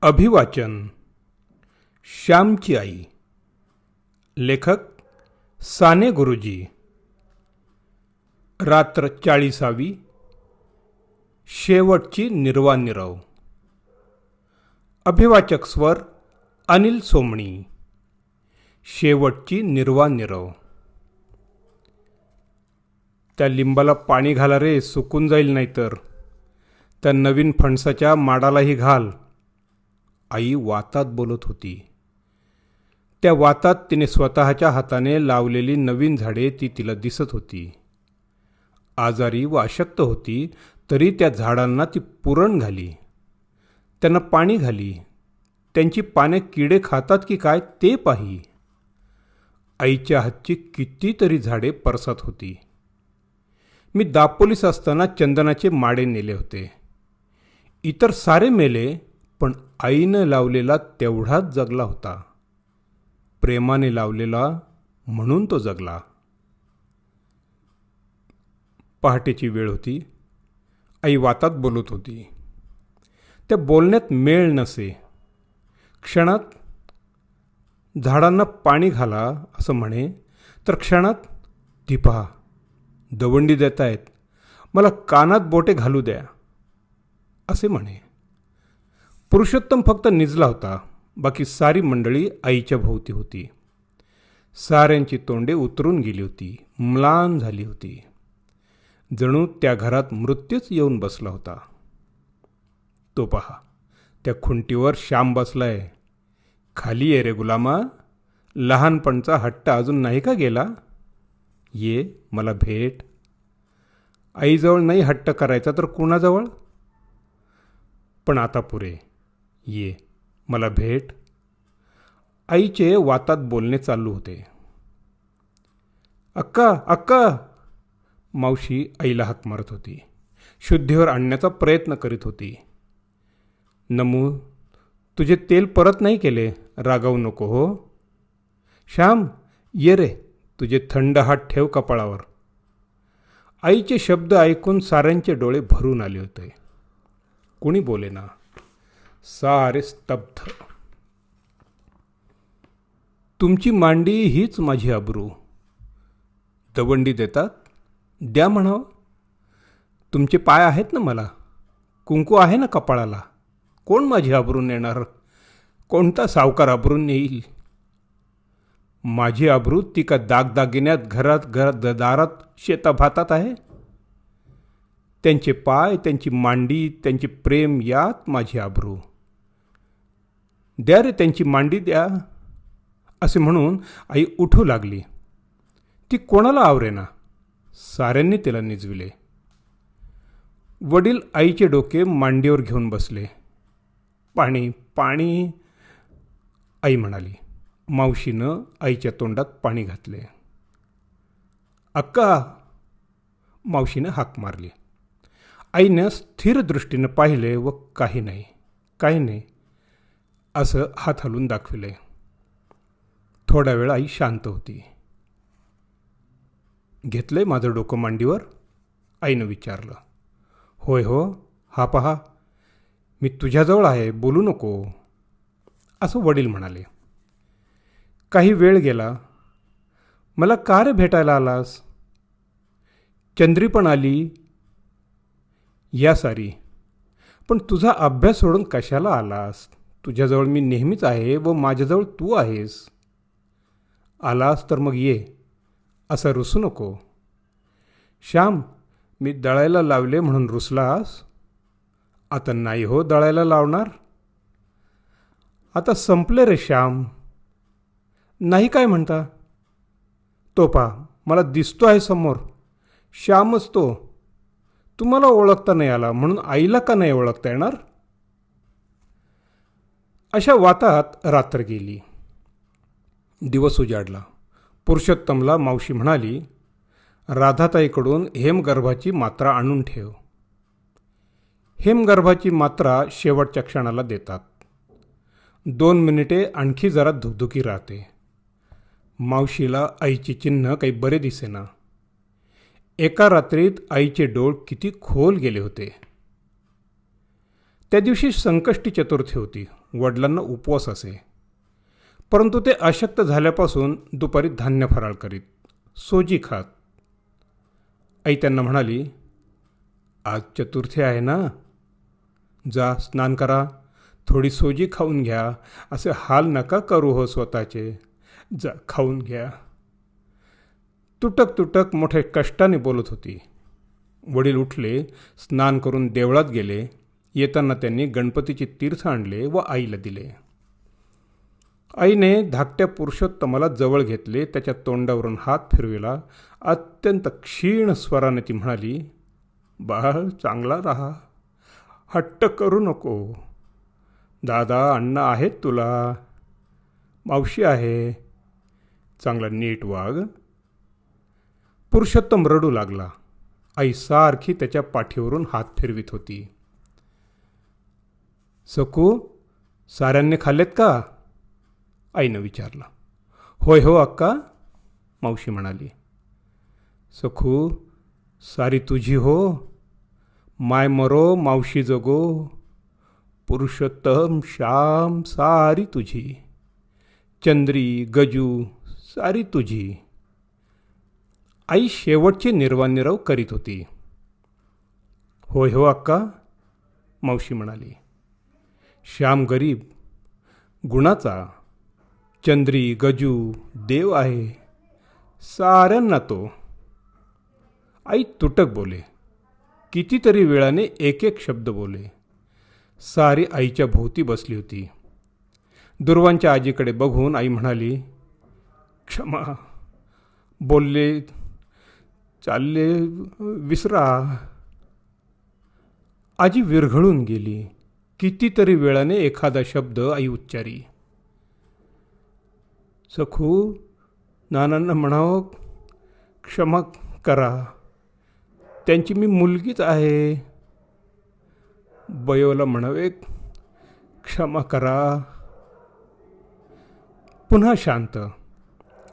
अभिवाचन. श्यामची आई. लेखक साने गुरुजी. रात्र 40वी. शेवटची निर्वानिरव. अभिवाचक स्वर अनिल सोमणी. शेवटची निर्वानिरव. त्या लिंबाला पाणी घाला रे, सुकून जाईल नाहीतर. त्या नवीन फणसाच्या माडालाही घाल. आई वातात बोलत होती. त्या वातात तिने स्वतःच्या हाताने लावलेली नवीन झाडे ती तिला दिसत होती. आजारी व अशक्त होती तरी त्या झाडांना ती पुरण घाली. त्यांना पाणी घाली. त्यांची पाने किडे खातात की काय ते पाही. आईच्या हातची कितीतरी झाडे परसात होती. मी दापोलीस असताना चंदनाचे माडे नेले होते. इतर सारे मेले, पण आईनं लावलेला तेवढाच जगला होता. प्रेमाने लावलेला म्हणून तो जगला. पहाटेची वेळ होती. आई वातात बोलत होती. त्या बोलण्यात मेळ नसे. क्षणात झाडांना पाणी घाला असं म्हणे, तर क्षणात ती पहा दवंडी देतायत, मला कानात बोटे घालू द्या असे म्हणे. पुरुषोत्तम फक्त निजला होता. बाकी सारी मंडळी आईच्या भोवती होती. साऱ्यांची तोंडे उतरून गेली होती, म्लान झाली होती. जणू त्या घरात मृत्यूच येऊन बसला होता. तो पहा, त्या खुंटीवर श्याम बसलाय. खाली ये रे गुलामा, लहानपणचा हट्ट अजून नाही का गेला? ये मला भेट. आईजवळ नाही हट्ट करायचा तर कुणाजवळ? पण आता पुरे. ये मला भेट. आईचे वातात बोलणे चालू होते. अक्का अक्का, मावशी आईला हाक मारत होती. शुद्धीवर आणण्याचा प्रयत्न करीत होती. नमू, तुझे तेल परत नाही केले, रागावू नको हो. श्याम ये रे, तुझे थंड हात ठेव कपाळावर. आईचे शब्द ऐकून साऱ्यांचे डोळे भरून आले होते. कुणी बोलेना. सारे स्तब्ध. तुमची मांडी हीच माझी अब्रू. दवंडी देतात, द्या म्हणावं. तुमचे पाय आहेत ना मला, कुंकू आहे ना कपाळाला. कोण माझी अब्रू नेणार? कोणता सावकार अब्रू नेईल? माझी अब्रू ती का दागदागिन्यात घरात दारात शेताभातात आहे? त्यांचे पाय, त्यांची मांडी, त्यांचे प्रेम यात माझी अब्रू. द्या रे त्यांची मांडी द्या. असे म्हणून आई उठू लागली. ती कोणाला आवरेना. साऱ्यांनी तिला निजविले. वडील आईचे डोके मांडीवर घेऊन बसले. पाणी पाणी, आई म्हणाली. मावशीनं आईच्या तोंडात पाणी घातले. अक्का, मावशीनं हाक मारली. आईनं स्थिर दृष्टीनं पाहिले व काही नाही असं हात हलवून दाखविले. थोडा वेळ आई शांत होती. घेतलंय माझं डोकं मांडीवर? आईनं विचारलं. होय हो, हा पहा, मी तुझ्याजवळ आहे, बोलू नको असं वडील म्हणाले. काही वेळ गेला. मला का रे भेटायला आलास? चंद्री पण आली. या सारी, पण तुझा अभ्यास सोडून कशाला आलास? तुझ्याजवळ मी नेहमीच आहे व माझ्याजवळ तू आहेस. आलास तर मग ये, असं रुसू नको. श्याम, मी दळायला लावले म्हणून रुसलास? आता नाही हो दळायला लावणार. आता संपले रे श्याम. नाही काय म्हणता? तो पहा, मला दिसतो आहे समोर. श्यामच तो. तुम्हाला ओळखता नाही आला म्हणून आईला का नाही ओळखता येणार? अशा वातात रात्र गेली. दिवस उजाडला. पुरुषोत्तमला मावशी म्हणाली, राधाताईकडून हेमगर्भाची मात्रा आणून ठेव. हेमगर्भाची मात्रा शेवटच्या क्षणाला देतात. 2 मिनिटे आणखी जरा धुकधुकी राहते. मावशीला आईची चिन्ह काही बरे दिसेना. एका रात्रीत आईचे डोळ किती खोल गेले होते. त्या दिवशी संकष्टी चतुर्थी होती. वडिलांना उपवास असे, परंतु ते अशक्त झाल्यापासून दुपारी धान्य फराळ करीत, सोजी खात. आई त्यांना म्हणाली, आज चतुर्थी आहे ना, जा स्नान करा, थोडी सोजी खाऊन घ्या, असे हाल नका करू हो स्वतःचे, जा खाऊन घ्या. तुटक तुटक मोठ्या कष्टाने बोलत होती. वडील उठले, स्नान करून देवळात गेले. येताना त्यांनी गणपतीचे तीर्थ आणले व आईला दिले. आईने धाकट्या पुरुषोत्तमाला जवळ घेतले, त्याच्या तोंडावरून हात फिरविला. अत्यंत क्षीण स्वराने ती म्हणाली, बाळ चांगला राहा, हट्ट करू नको. दादा अण्णा आहेत तुला, मावशी आहे, चांगला नीट वाग. पुरुषोत्तम रडू लागला. आई सारखी त्याच्या पाठीवरून हात फिरवित होती. सकू, साऱ्यांनी खाल्लेत का? आईनं विचारलं. होय हो अक्का, मावशी म्हणाली. सखू, सारी तुझी हो, माय मरो मावशी जगो, पुरुषोत्तम श्याम सारी तुझी, चंद्री गजू सारी तुझी. आई शेवटची निर्वाणनिरव करीत होती. होय हो अक्का, मावशी म्हणाली. श्याम गरीब, गुणाचा, चंद्री गजू देव आहे, साऱ्यांना तो. आई तुटक बोले, कितीतरी वेळाने एक एक शब्द बोले. सारी आईच्या भोवती बसली होती. दुर्वांच्या आजीकडे बघून आई म्हणाली, क्षमा, बोलले चालले विसरा. आजी विरघळून गेली. कितीतरी वेळाने एखादा शब्द आई उच्चारी. सखू, नानांना म्हणावं क्षमा करा, त्यांची मी मुलगीच आहे. बयोला म्हणावे क्षमा करा. पुन्हा शांत.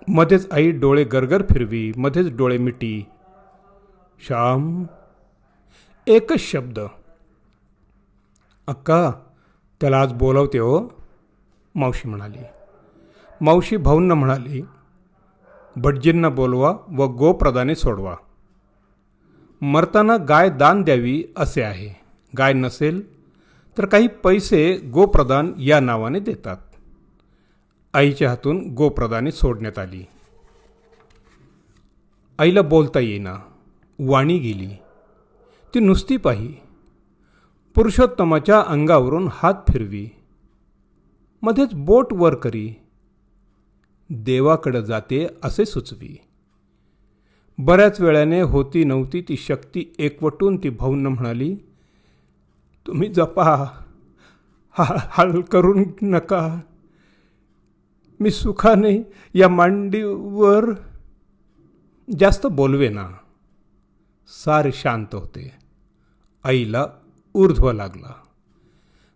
मध्येच आई डोळे गरगर फिरवी, मध्येच डोळे मिटी. श्याम, एकच शब्द. अक्का, त्याला आज बोलावते हो, मावशी म्हणाली. मावशी भाऊंना म्हणाली, भटजींना बोलवा व गोप्रदाने सोडवा. मरताना गाय दान द्यावी असे आहे. गाय नसेल तर काही पैसे गोप्रदान या नावाने देतात. आईच्या हातून गोप्रदाने सोडण्यात आली. आईला बोलता येईना, वाणी गेली. ती नुसती पाही. पुरुषोत्तमाच्या अंगावरून हात फिरवी, मध्येच बोट वर करी. देवाकडे जाते असे सुचवी. बऱ्याच वेळाने होती नव्हती ती शक्ती एकवटून ती भाऊंना म्हणाली, तुम्ही जपा, हाल करून नका. मी सुखाने या मांडीवर. जास्त बोलवे ना. सारे शांत होते. आईला ऊर्ध्व लागला.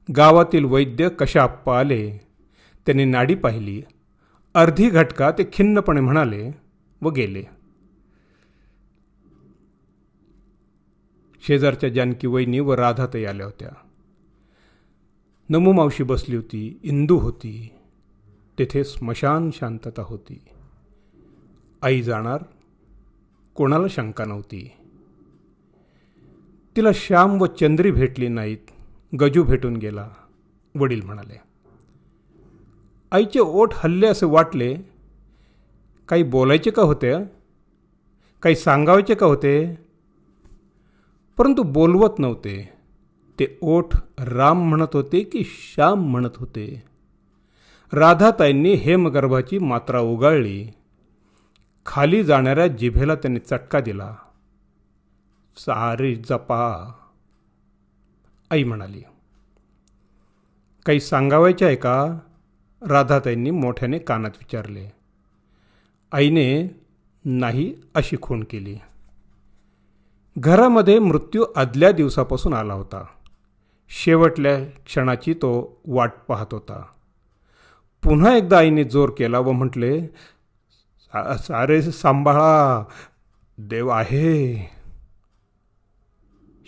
गावातील वैद्य कशाप्पा आले. त्यांनी नाडी पाहिली. अर्धी घटका ते खिन्नपणे म्हणाले व गेले. शेजारच्या जानकी वहिनी व राधाताई आल्या होत्या. नमू मावशी बसली होती. इंदू होती. तेथे स्मशान शांतता होती. आई जाणार, कोणाला शंका नव्हती. तिला श्याम व चंद्री भेटली नाहीत. गजू भेटून गेला. वडील म्हणाले. आईचे ओठ हल्ले असे वाटले. काही बोलायचे का होते, काही सांगायचे का होते, परंतु बोलवत नव्हते. ते ओठ राम म्हणत होते की श्याम म्हणत होते. राधाताईंनी हेमगर्भाची मात्रा उगाळली. खाली जाणाऱ्या जिभेला त्यांनी चटका दिला. सारे जपा, आई म्हणाली. काही सांगावायचे आहे का, राधाताईंनी मोठ्याने कानात विचारले. आईने नाही अशी खूण केली. घरामध्ये मृत्यू आदल्या दिवसापासून आला होता. शेवटल्या क्षणाची तो वाट पाहत होता. पुन्हा एकदा आईने जोर केला व म्हटले, सारे सांभाळा, देव आहे.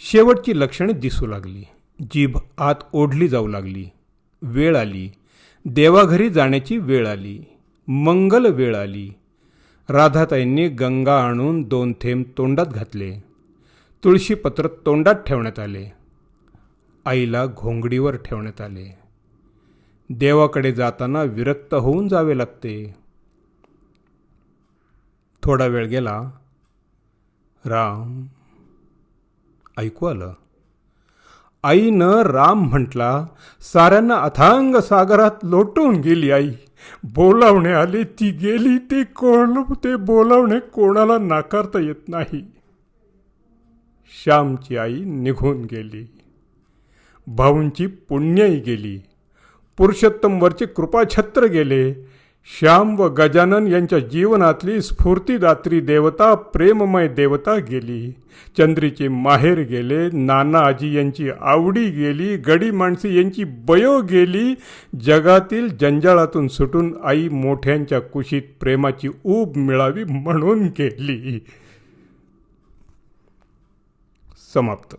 शेवटची लक्षणे दिसू लागली. जीभ आत ओढली जाऊ लागली. वेळ आली. देवाघरी जाण्याची वेळ आली. मंगल वेळ आली. राधाताईंनी गंगा आणून 2 थेंब तोंडात घातले. तुळशीपत्र तोंडात ठेवण्यात आले. आईला घोंगडीवर ठेवण्यात आले. देवाकडे जाताना विरक्त होऊन जावे लागते. थोडा वेळ गेला. राम ऐकू आलं. आईनं राम म्हटला. साऱ्यांना अथांग सागरात लोटून गेली आई. बोलावणे आले ती गेली. ते बोलावणे कोणाला नाकारता येत नाही. श्यामची आई निघून गेली. भाऊंची पुण्याई गेली. पुरुषोत्तमवरचे कृपाछत्र गेले. श्याम व गजानन यांच्या जीवनातली स्फूर्तिदात्री देवता, प्रेममय देवता गेली. चंद्रीचे माहेर गेले. नाना आजी यांची आवडी गेली. गडी माणसे यांची बयो गेली. जगातील जंजाळातून सुटून आई मोठ्यांच्या कुशीत प्रेमाची ऊब मिळावी म्हणून गेली. समाप्त.